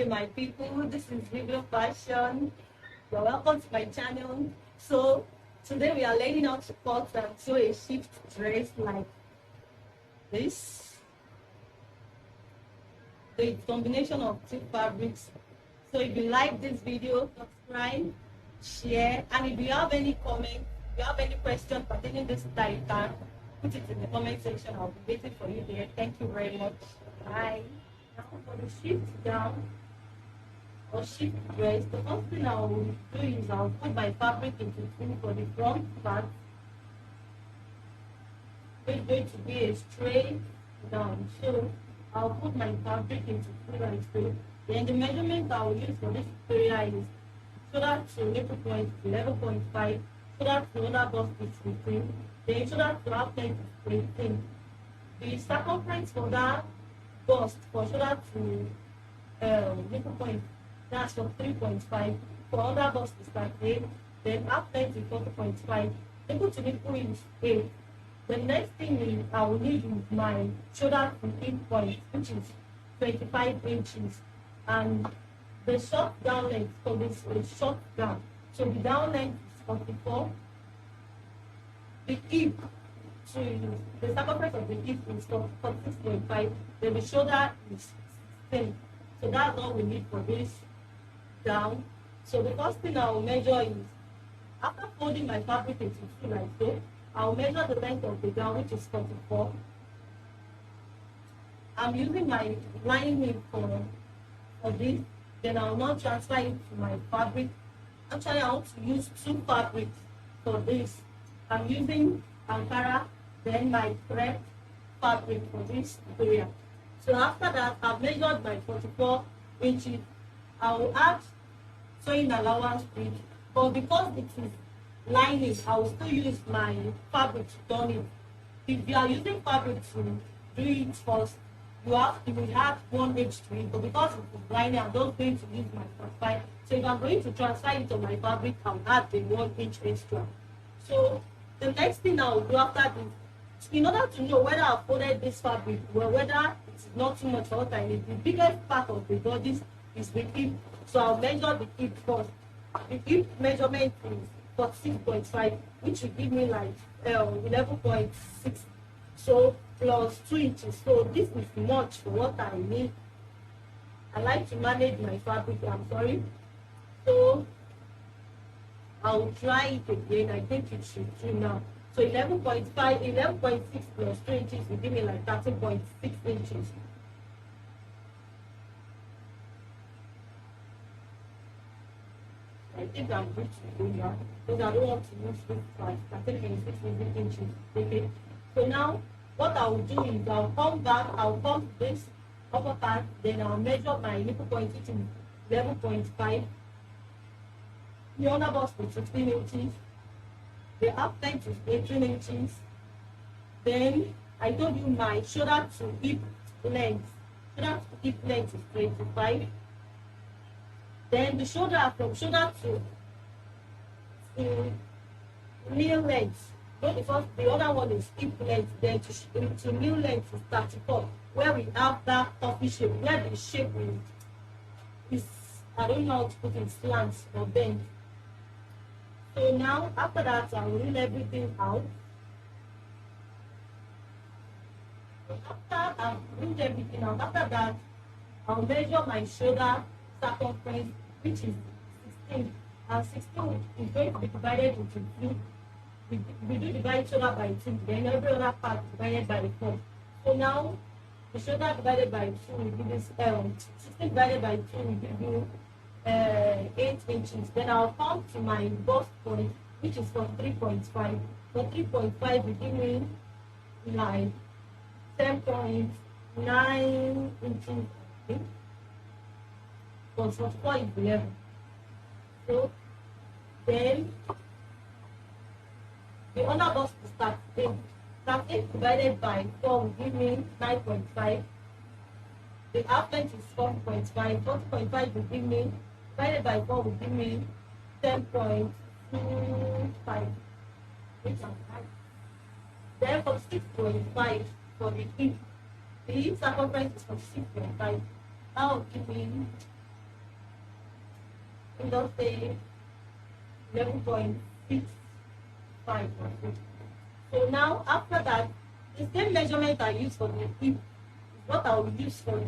day, my people. This is Video Fashion. You're welcome to my channel. So today we are learning how to cut and sew a shift dress like this. The combination of two fabrics. So if you like this video, subscribe, share, and if you have any comment, if you have any question pertaining this style, you can put it in the comment section. I'll be waiting for you there. Thank you very much. Bye. Now for the shift down or shift dress, the first thing I will do is I'll put my fabric into two for the front part. It's going to be a straight down. So I'll put my fabric into two like so. Then the measurement I will use for this area is shoulder to nipple point 11.5, shoulder to other bust is 15, then shoulder to half length is 18. The circumference for that bust for shoulder to nipple point, that's for 3.5. For other bust is 8. Then half length is 4.5. Nipple to nipple is 8. The next thing is I will need is my shoulder to hip point, which is 25 inches. And the short down length for this is short down. So the down length is 44. The hip to the circumference of the hip is 46.5. Then the shoulder is 16. So that's all we need for this down. So the first thing I will measure is after folding my fabric into two like so, I'll measure the length of the gown, which is 44. I'm using my lining for this. Then I'll now transfer it to my fabric. Actually, I want to use two fabrics for this. I'm using Ankara, then my thread fabric for this area. So after that, I've measured my 44 inches. I will add sewing allowance width, but because it is lining, I will still use my fabric to turn it. If you are using fabric to do it first, you will add 1 inch to it, but because it is lining, I'm just going to use my 45. So if I'm going to transfer it on my fabric, I'll add the 1 inch extra. So the next thing I will do after this, in order to know whether I've folded this fabric well, whether it's not too much for what I need, the biggest part of the bodice is the hip. So I'll measure the hip first. The hip measurement is 46.5, which will give me like 11.6. So plus 2 inches. So this is much for what I need. I like to manage my fabric. I'm sorry. So I'll try it again. I think it should do now. So 11.5, 11.6 plus 2 inches will give me like 13.6 inches. I think I'm good to do now because I don't want to use this part. I think it's 6 inches. Okay. So now what I will do is I'll come back, I'll come to this upper part, then I'll measure my nipple point, which is 11.5. The other bust is 15 inches. The half length is 18 inches. Then I told you my shoulder to hip length. Shoulder to hip length is 25. Then the shoulder from shoulder to knee length. The other one is hip length. Then to knee length is 34. Where we have that coffee shape, where the shape is I don't know how to put it, slants or bend. So now after that I will reel everything out. So after I've reeled everything out, after that I'll measure my shoulder circumference, which is 16. And 16 is going to be divided into 2. We do divide shoulder by 2, then every other part divided by 4. So now the shoulder divided by 2 will give this 16 divided by 2 will give you 8 inches. Then I'll come to my bust point, which is for 3.5. For 3.5 will give me like 10.9 inches. Because 44 is 11. So then the other bust is 13. 13 divided by 4 will give me 9.5. The half length is 4.5. 4.5 will give me, divided by 4 will give me 10.25. Then for 6.5 for the hip circumference is 46.5. That will give me Just say 11.65 or so. So now after that, the same measurement I use for the hip is what I will use for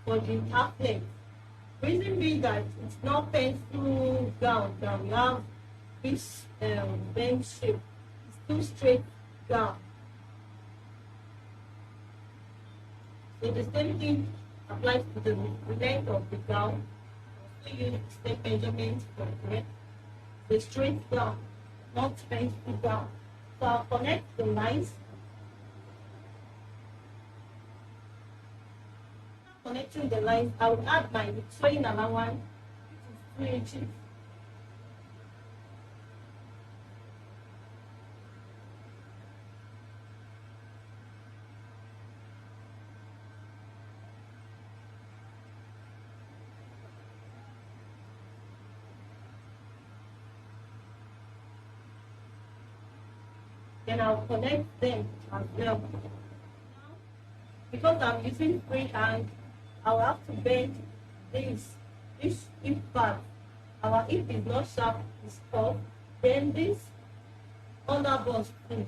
the half length. Reason being that it's not pencil gown that we have this bend shape. It's too straight gown. So the same thing applies to the length of the gown. Also use the same measurement for the straight gown, not pencil gown. So I'll connect the lines. Connecting the lines, I will add my sewing allowance, which is 2 inches. Then I'll connect them as well. Because I'm using free hand, I'll have to bend this hip part. Our hip is not sharp, it's curved. Then this under bust too,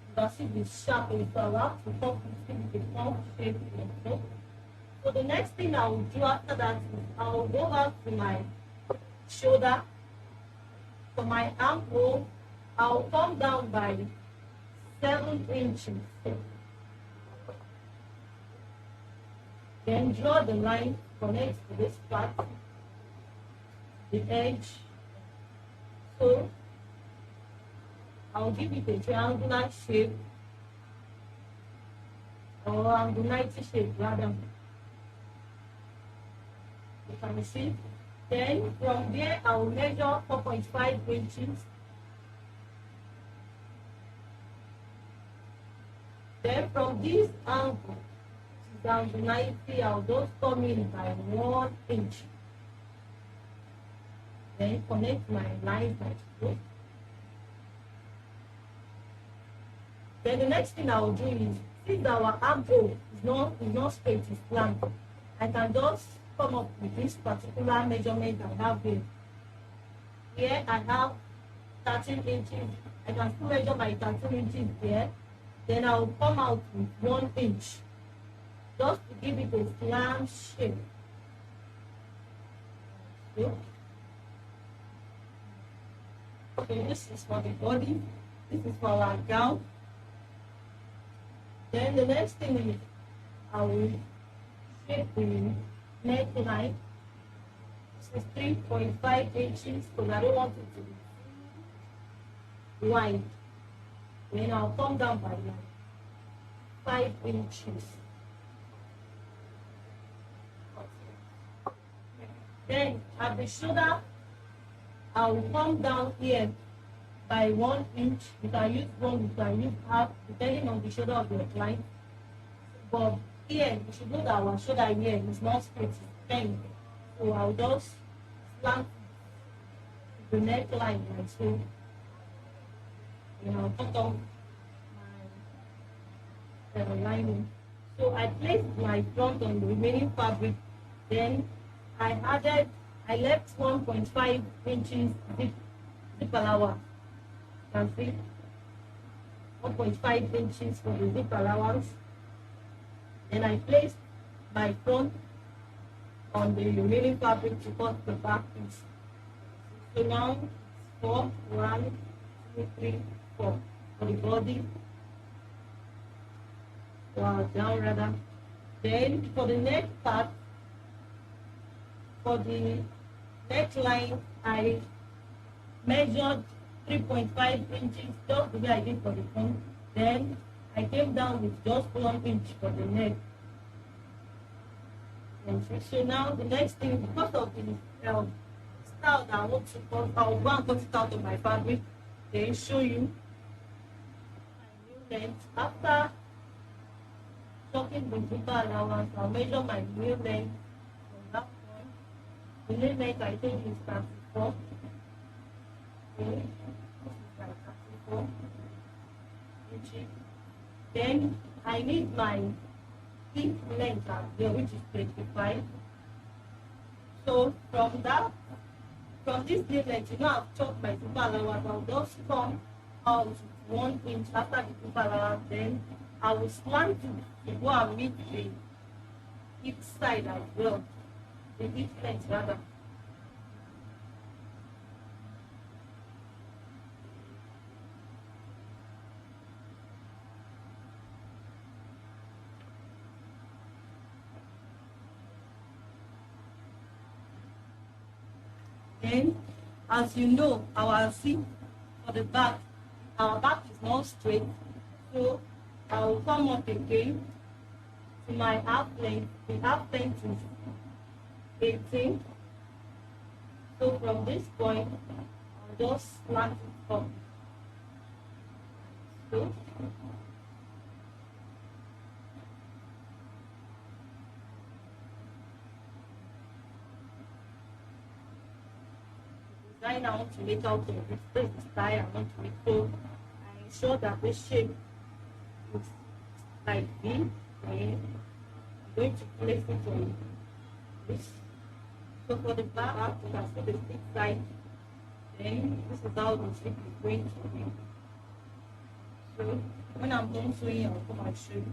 because it is sharp, so I'll have to cut it with the curve shape. So the next thing I will do after that is I'll go back to my shoulder. For my armhole, I'll come down by 7 inches. Then draw the line, connect to this part, the edge. So I'll give it a triangular shape, or angle-90 shape rather. You can see. Then from there I'll measure 4.5 inches. Then from this angle down to 90, I'll just come in by 1 inch. Then connect my lines like this. Then the next thing I'll do is, since our armhole is not straight, it's slant, I can just come up with this particular measurement I have here. Here I have 13 inches. I can still measure my 13 inches there. Then I'll come out with 1 inch. Just to give it a slant shape. Okay, this is for the body. This is for our gown. Then the next thing is I will shape the neckline. This is 3.5 inches because I don't want it to be wide. Then I'll come down by 5 inches. Then at the shoulder, I will come down here by 1 inch. You can use 1, you can use half, depending on the shoulder of your client. But here, you should know that our shoulder here is not straight, it's bent. So I'll just slant the neckline like so. And I'll cut off my lining. So I placed my front on the remaining fabric. Then I left 1.5 inches zip allowance. You can see 1.5 inches for the zip allowance. Then I placed my front on the remaining fabric to cut the back piece. So now it's 4, 1, 2, 3, 4 for the body. Wow, down rather. Then for the neck part, for the neckline, I measured 3.5 inches, just the way I did for the front. Then I came down with just 1 inch for the neck. So now the next thing, because of the style that I want to cut, I'll go and cut it out of my fabric, then show you my new length. After cutting the zipper allowance, I'll measure my new length from that point. The new length I think is 34. Okay, this is like 34 inches. Then I need my hip length as well, which is 25. So from this limit, I've chopped my super allowance. I'll just come out 1 inch after the super allowance. Then I will slant it to go and meet the hip side as well, the hip length rather. Then, as you know, our seat for the back, our back is not straight, so I will come up again to my half length. The half length is 18. So from this point, I'll just slant it up. So design I want to make out of this, this style I want to make. So I ensure that this shape is like this. Then I'm going to place it on this. So for the back, you can see the stick side. Then this is how the shape is going to be. So when I'm done sewing, I'll come and show you.